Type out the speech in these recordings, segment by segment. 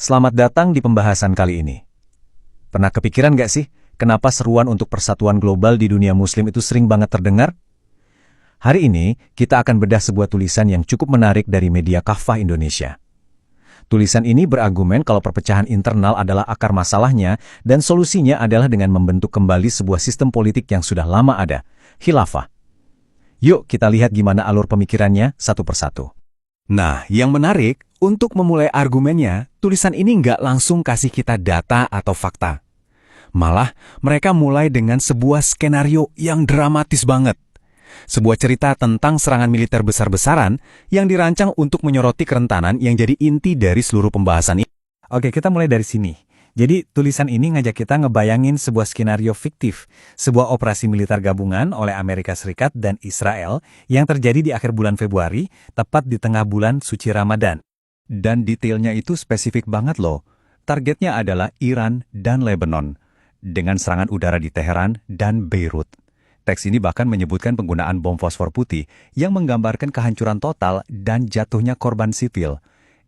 Selamat datang di pembahasan kali ini. Pernah kepikiran gak sih, kenapa seruan untuk persatuan global di dunia muslim itu sering banget terdengar? Hari ini, kita akan bedah sebuah tulisan yang cukup menarik dari media Kafah Indonesia. Tulisan ini berargumen kalau perpecahan internal adalah akar masalahnya dan solusinya adalah dengan membentuk kembali sebuah sistem politik yang sudah lama ada, khilafah. Yuk kita lihat gimana alur pemikirannya satu persatu. Nah, yang menarik, untuk memulai argumennya, tulisan ini nggak langsung kasih kita data atau fakta. Malah, mereka mulai dengan sebuah skenario yang dramatis banget. Sebuah cerita tentang serangan militer besar-besaran yang dirancang untuk menyoroti kerentanan yang jadi inti dari seluruh pembahasan ini. Oke, kita mulai dari sini. Jadi, tulisan ini ngajak kita ngebayangin sebuah skenario fiktif, sebuah operasi militer gabungan oleh Amerika Serikat dan Israel yang terjadi di akhir bulan Februari, tepat di tengah bulan suci Ramadan. Dan detailnya itu spesifik banget loh. Targetnya adalah Iran dan Lebanon, dengan serangan udara di Teheran dan Beirut. Teks ini bahkan menyebutkan penggunaan bom fosfor putih yang menggambarkan kehancuran total dan jatuhnya korban sipil.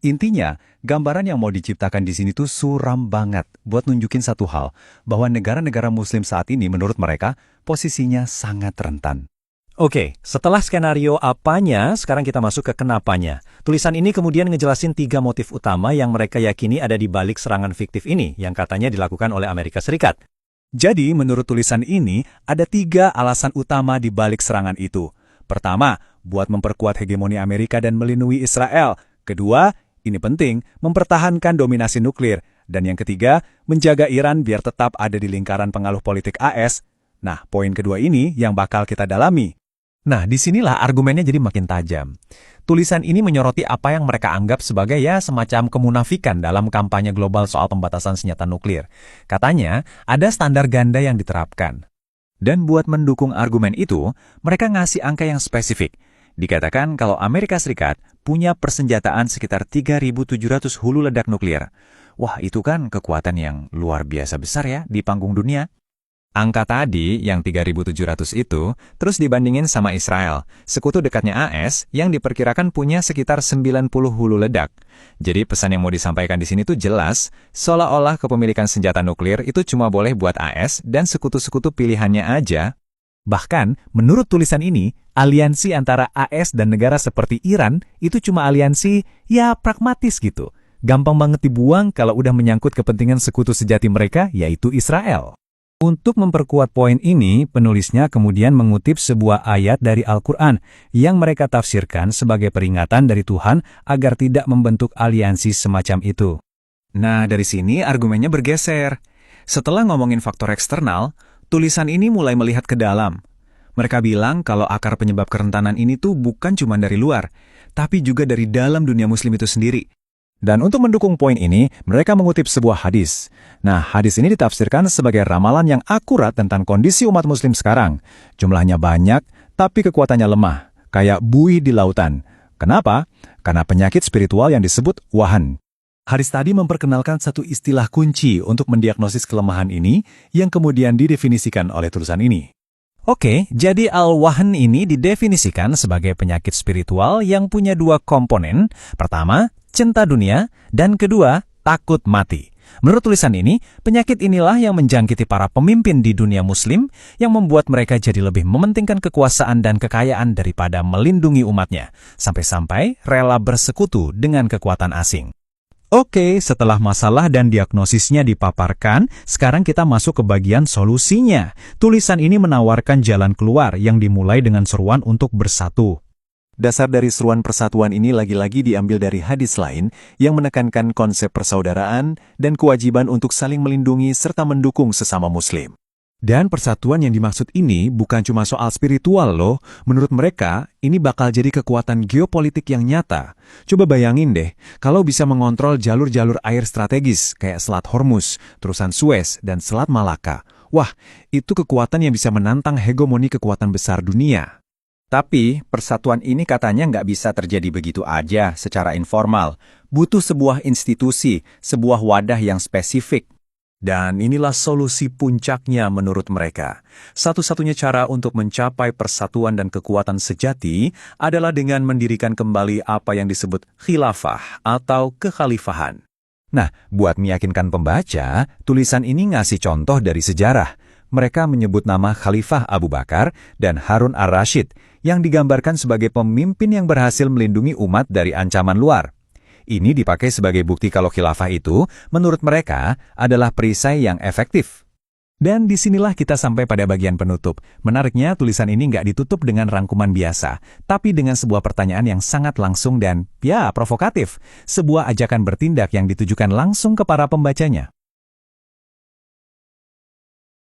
Intinya, gambaran yang mau diciptakan di sini tuh suram banget buat nunjukin satu hal, bahwa negara-negara muslim saat ini menurut mereka posisinya sangat rentan. Oke, setelah skenario apanya, sekarang kita masuk ke kenapanya. Tulisan ini kemudian ngejelasin 3 motif utama yang mereka yakini ada di balik serangan fiktif ini yang katanya dilakukan oleh Amerika Serikat. Jadi, menurut tulisan ini, ada 3 alasan utama di balik serangan itu. Pertama, buat memperkuat hegemoni Amerika dan melindungi Israel. Kedua, ini penting, mempertahankan dominasi nuklir. Dan yang ketiga, menjaga Iran biar tetap ada di lingkaran pengaruh politik AS. Nah, poin kedua ini yang bakal kita dalami. Nah, disinilah argumennya jadi makin tajam. Tulisan ini menyoroti apa yang mereka anggap sebagai semacam kemunafikan dalam kampanye global soal pembatasan senjata nuklir. Katanya, ada standar ganda yang diterapkan. Dan buat mendukung argumen itu, mereka ngasih angka yang spesifik. Dikatakan kalau Amerika Serikat punya persenjataan sekitar 3.700 hulu ledak nuklir. Wah, itu kan kekuatan yang luar biasa besar ya di panggung dunia. Angka tadi yang 3.700 itu terus dibandingin sama Israel, sekutu dekatnya AS yang diperkirakan punya sekitar 90 hulu ledak. Jadi pesan yang mau disampaikan di sini tuh jelas, seolah-olah kepemilikan senjata nuklir itu cuma boleh buat AS dan sekutu-sekutu pilihannya aja. Bahkan, menurut tulisan ini, aliansi antara AS dan negara seperti Iran itu cuma aliansi pragmatis gitu. Gampang banget dibuang kalau udah menyangkut kepentingan sekutu sejati mereka, yaitu Israel. Untuk memperkuat poin ini, penulisnya kemudian mengutip sebuah ayat dari Al-Quran yang mereka tafsirkan sebagai peringatan dari Tuhan agar tidak membentuk aliansi semacam itu. Nah, dari sini argumennya bergeser. Setelah ngomongin faktor eksternal, tulisan ini mulai melihat ke dalam. Mereka bilang kalau akar penyebab kerentanan ini tuh bukan cuma dari luar, tapi juga dari dalam dunia muslim itu sendiri. Dan untuk mendukung poin ini, mereka mengutip sebuah hadis. Nah, hadis ini ditafsirkan sebagai ramalan yang akurat tentang kondisi umat muslim sekarang. Jumlahnya banyak, tapi kekuatannya lemah, kayak buih di lautan. Kenapa? Karena penyakit spiritual yang disebut wahan. Hadis tadi memperkenalkan satu istilah kunci untuk mendiagnosis kelemahan ini yang kemudian didefinisikan oleh tulisan ini. Oke, jadi al-wahan ini didefinisikan sebagai penyakit spiritual yang punya 2 komponen. Pertama, cinta dunia, dan kedua, takut mati. Menurut tulisan ini, penyakit inilah yang menjangkiti para pemimpin di dunia muslim yang membuat mereka jadi lebih mementingkan kekuasaan dan kekayaan daripada melindungi umatnya, sampai-sampai rela bersekutu dengan kekuatan asing. Oke, setelah masalah dan diagnosisnya dipaparkan, sekarang kita masuk ke bagian solusinya. Tulisan ini menawarkan jalan keluar yang dimulai dengan seruan untuk bersatu. Dasar dari seruan persatuan ini lagi-lagi diambil dari hadis lain yang menekankan konsep persaudaraan dan kewajiban untuk saling melindungi serta mendukung sesama muslim. Dan persatuan yang dimaksud ini bukan cuma soal spiritual loh. Menurut mereka, ini bakal jadi kekuatan geopolitik yang nyata. Coba bayangin deh, kalau bisa mengontrol jalur-jalur air strategis kayak Selat Hormuz, terusan Suez, dan Selat Malaka. Wah, itu kekuatan yang bisa menantang hegemoni kekuatan besar dunia. Tapi, persatuan ini katanya nggak bisa terjadi begitu aja secara informal. Butuh sebuah institusi, sebuah wadah yang spesifik. Dan inilah solusi puncaknya menurut mereka. Satu-satunya cara untuk mencapai persatuan dan kekuatan sejati adalah dengan mendirikan kembali apa yang disebut khilafah atau kekhalifahan. Nah, buat meyakinkan pembaca, tulisan ini ngasih contoh dari sejarah. Mereka menyebut nama Khalifah Abu Bakar dan Harun ar-Rasyid yang digambarkan sebagai pemimpin yang berhasil melindungi umat dari ancaman luar. Ini dipakai sebagai bukti kalau khilafah itu, menurut mereka, adalah perisai yang efektif. Dan disinilah kita sampai pada bagian penutup. Menariknya, tulisan ini nggak ditutup dengan rangkuman biasa, tapi dengan sebuah pertanyaan yang sangat langsung dan, ya, provokatif. Sebuah ajakan bertindak yang ditujukan langsung ke para pembacanya.